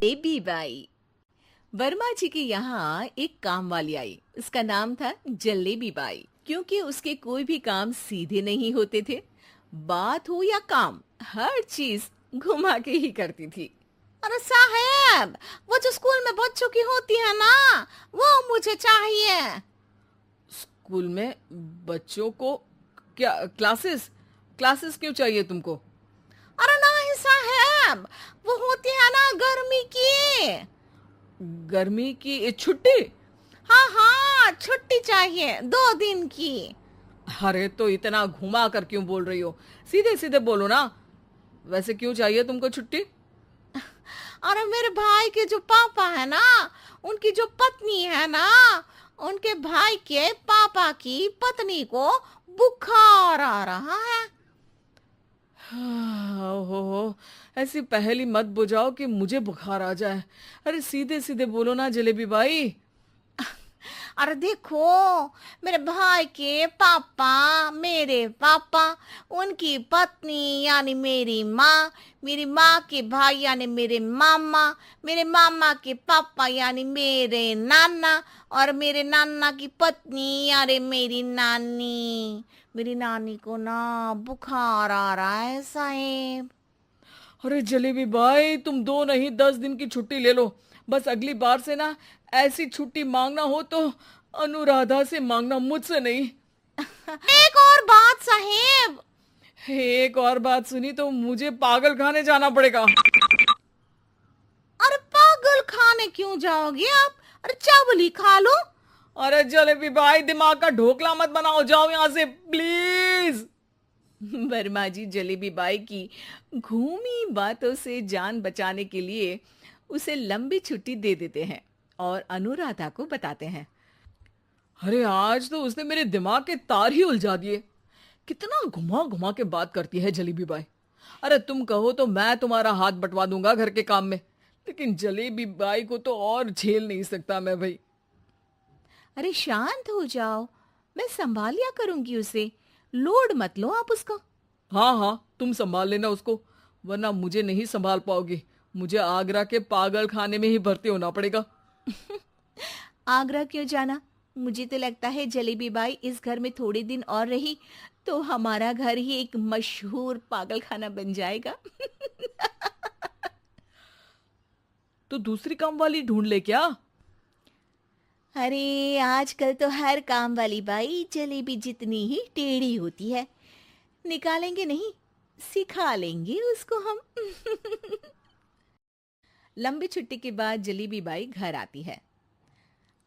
Baby by. Verma जी के यहाँ एक काम वाली आई। उसका नाम था जलेबी बाई, क्योंकि उसके कोई भी काम सीधे नहीं होते थे। बात हो या काम, हर चीज घुमा के ही करती थी। अरे साहब, वो जो स्कूल में बच्चों की होती है ना, वो मुझे चाहिए। स्कूल में बच्चों को क्या क्लासेस क्लासेस क्यों चाहिए तुमको? अरे नहीं साहब, वो होती है ना गर्मी की। गर्मी की छुट्टी? हाँ हाँ, छुट्टी चाहिए 2 दिन की। अरे तो इतना घुमा कर क्यों बोल रही हो? सीधे सीधे बोलो ना। वैसे क्यों चाहिए तुमको छुट्टी? अरे मेरे भाई के जो पापा है ना, उनकी जो पत्नी है ना, उनके भाई के पापा की पत्नी को बुखार आ रहा है। ओहो, ऐसी पहेली मत बुझाओ कि मुझे बुखार आ जाए। अरे सीधे सीधे बोलो ना जलेबी बाई। अरे देखो, मेरे भाई के पापा, मेरे पापा, उनकी पत्नी यानी मेरी माँ के भाई यानी मेरे मामा के पापा यानी मेरे नाना, और मेरे नाना की पत्नी यानी मेरी नानी को ना बुखार आ रहा है साहेब। अरे जलेबी भाई, तुम 2 नहीं 10 दिन की छुट्टी ले लो। बस अगली बार से ना ऐसी छुट्टी मांगना हो तो अनुराधा से मांगना, मुझसे नहीं। एक और बात साहेब। एक और बात सुनी तो मुझे पागल खाने जाना पड़ेगा। अरे पागल खाने क्यों जाओगे आप? अरे चावल ही खा लो। अरे जलेबी भाई, दिमाग का ढोकला मत बनाओ, जाओ यहाँ से प्लीज। वर्मा जी जलेबी बाई की घूमी बातों से जान बचाने के लिए उसे लंबी छुट्टी दे देते हैं और अनुराधा को बताते हैं। अरे आज तो उसने मेरे दिमाग के तार ही उलझा दिए। कितना घुमा घुमा के बात करती है जलेबी बाई। अरे तुम कहो तो मैं तुम्हारा हाथ बंटवा दूंगा घर के काम में, लेकिन जलेबी बाई को तो और झेल नहीं सकता मैं भाई। अरे शांत हो जाओ, मैं संभाल लिया करूंगी उसे। लोड मत लो आप उसको। हाँ हाँ, तुम संभाल लेना उसको, वरना मुझे नहीं संभाल पाओगे। मुझे आगरा के पागल खाने में ही भर्ती होना पड़ेगा। आगरा क्यों जाना? मुझे तो लगता है जलेबी बाई इस घर में थोड़े दिन और रही तो हमारा घर ही एक मशहूर पागल खाना बन जाएगा। तो दूसरी काम वाली ढूंढ ले क्या? अरे आजकल तो हर काम वाली बाई जलेबी जितनी ही टेढ़ी होती है। निकालेंगे नहीं, सिखा लेंगे उसको हम। लंबी छुट्टी के बाद जलेबी बाई घर आती है।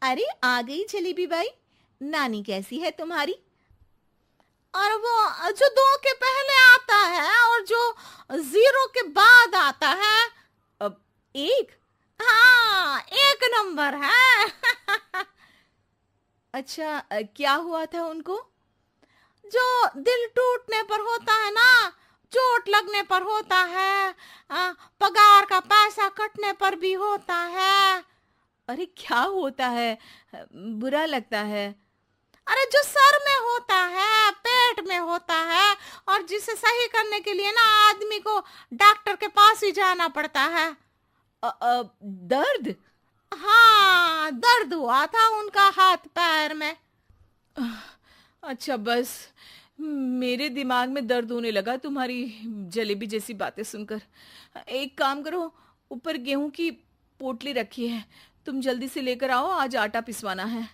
अरे आ गई जलेबी बाई, नानी कैसी है तुम्हारी? और वो जो 2 के पहले आता है और जो 0 के बाद आता है। अब एक। हाँ, 1 नंबर है। अच्छा, क्या हुआ था उनको? जो दिल टूटने पर होता है ना, चोट लगने पर होता है, पगार का पैसा कटने पर भी होता है। अरे क्या होता है? बुरा लगता है? अरे जो सर में होता है, पेट में होता है, और जिसे सही करने के लिए ना आदमी को डॉक्टर के पास ही जाना पड़ता है। दर्द? हाँ, दर्द हुआ था उनका हाथ पैर में। अच्छा बस, मेरे दिमाग में दर्द होने लगा तुम्हारी जलेबी जैसी बातें सुनकर। एक काम करो, ऊपर गेहूं की पोटली रखी है, तुम जल्दी से लेकर आओ, आज आटा पिसवाना है।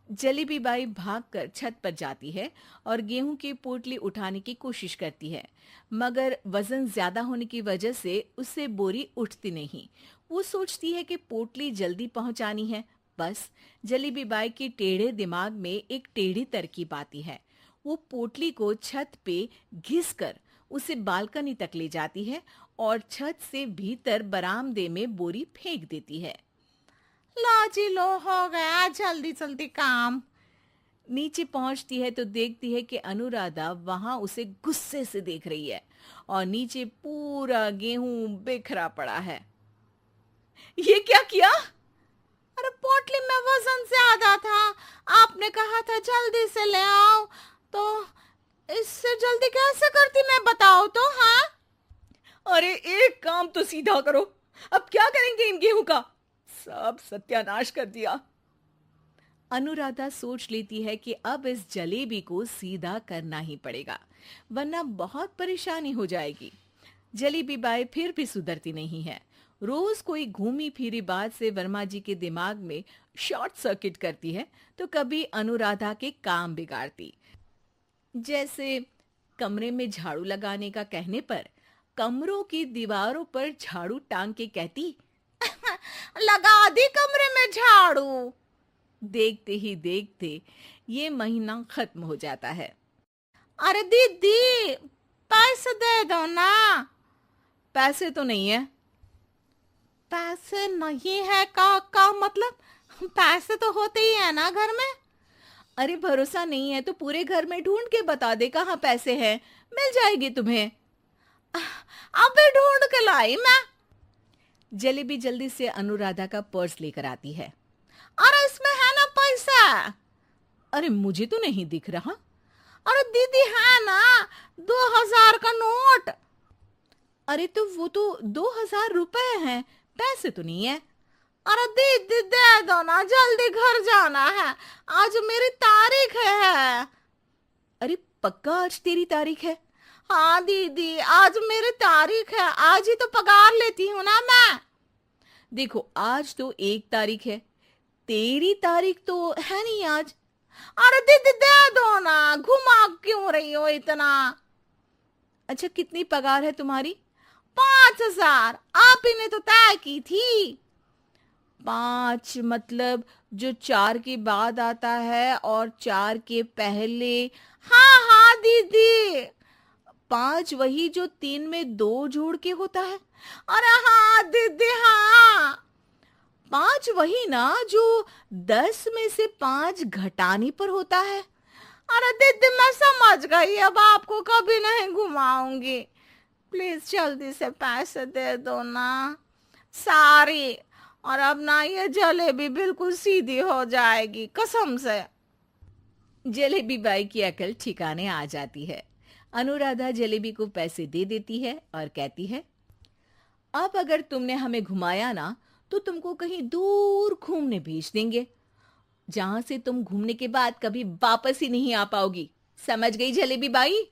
जलेबी बाई भागकर छत पर जाती है और गेहूं की पोटली उठाने की कोशिश करती है, मगर वजन ज्यादा होने की वजह से उससे बोरी उठती नहीं। वो सोचती है कि पोटली जल्दी पहुंचानी है। बस जलेबी बाई के टेढ़े दिमाग में एक टेढ़ी तरकीब आती है। वो पोटली को छत पे घिसकर उसे बालकनी तक ले जाती है और छत से भीतर बरामदे में बोरी फेंक देती है। लो जी लो, हो गया जल्दी जल्दी काम। नीचे पहुंचती है तो देखती है कि अनुराधा वहां उसे गुस्से से देख रही है और नीचे पूरा गेहूं बिखरा पड़ा है। ये क्या किया? अरे पोटली में वजन ज्यादा था, आपने कहा था जल्दी से ले आओ, तो इससे जल्दी कैसे करती मैं बताओ तो। हाँ, अरे एक काम तो सीधा करो, अब क्या करेंगे इन गेहूं का? सब सत्यानाश कर दिया। अनुराधा सोच लेती है कि अब इस जलेबी को सीधा करना ही पड़ेगा, वरना बहुत परेशानी हो जाएगी। जलेबी बाई फिर भी सुधरती नहीं है। रोज कोई घूमी फिरी बात से वर्मा जी के दिमाग में शॉर्ट सर्किट करती है, तो कभी अनुराधा के काम बिगाड़ती। जैसे कमरे में झाड़ू लगाने का कहने पर कमरों की दीवारों पर झाड़ू टांग के कहती, लगा दी कमरे में झाड़ू। देखते ही देखते ये महीना खत्म हो जाता है। अरे दीदी, पैसे दे दो ना। पैसे तो नहीं है। पैसे नहीं है का मतलब? पैसे तो होते ही है ना घर में। अरे भरोसा नहीं है तो पूरे घर में ढूंढ के बता दे कहाँ पैसे हैं, मिल जाएगी तुम्हें। अबे ढूंढ के लाई मैं। जलेबी जल्दी से अनुराधा का पर्स लेकर आती है। अरे इसमें है ना पैसा? अरे मुझे तो नहीं दिख रहा। अरे दीदी है ना, 2000 का नोट। अरे तो वो तो 2000 रुपए हैं, पैसे तो नहीं है। अरे दीदी दे दो ना, जल्दी घर जाना है, आज मेरी तारीख है। अरे पक्का आज तेरी तारीख है? हाँ दीदी, आज मेरी तारीख है, आज ही तो पगार लेती हूँ ना मैं। देखो आज तो 1 तारीख है, तेरी तारीख तो है नहीं आज। अरे दीदी दे दो ना, घुमा क्यों रही हो इतना? अच्छा कितनी पगार है तुम्हारी? 5000, आप ही ने तो तय की थी। 5 मतलब जो 4 के बाद आता है और 4 के पहले। हाँ हाँ दीदी। 5 वही जो 3 में 2 जोड़ के होता है। अरे हाँ दीदी हाँ। 5 वही ना जो 10 में से 5 घटाने पर होता है। अरे दीदी मैं समझ गई, अब आपको कभी नहीं घुमाऊंगी। प्लीज जल्दी से पैसे दे दो ना, सारी। और अब ना ये जलेबी बिल्कुल सीधी हो जाएगी कसम से। जलेबी बाई की अकल ठिकाने आ जाती है। अनुराधा जलेबी को पैसे दे देती है और कहती है, अब अगर तुमने हमें घुमाया ना तो तुमको कहीं दूर घूमने भेज देंगे, जहां से तुम घूमने के बाद कभी वापस ही नहीं आ पाओगी। समझ गई जलेबी बाई?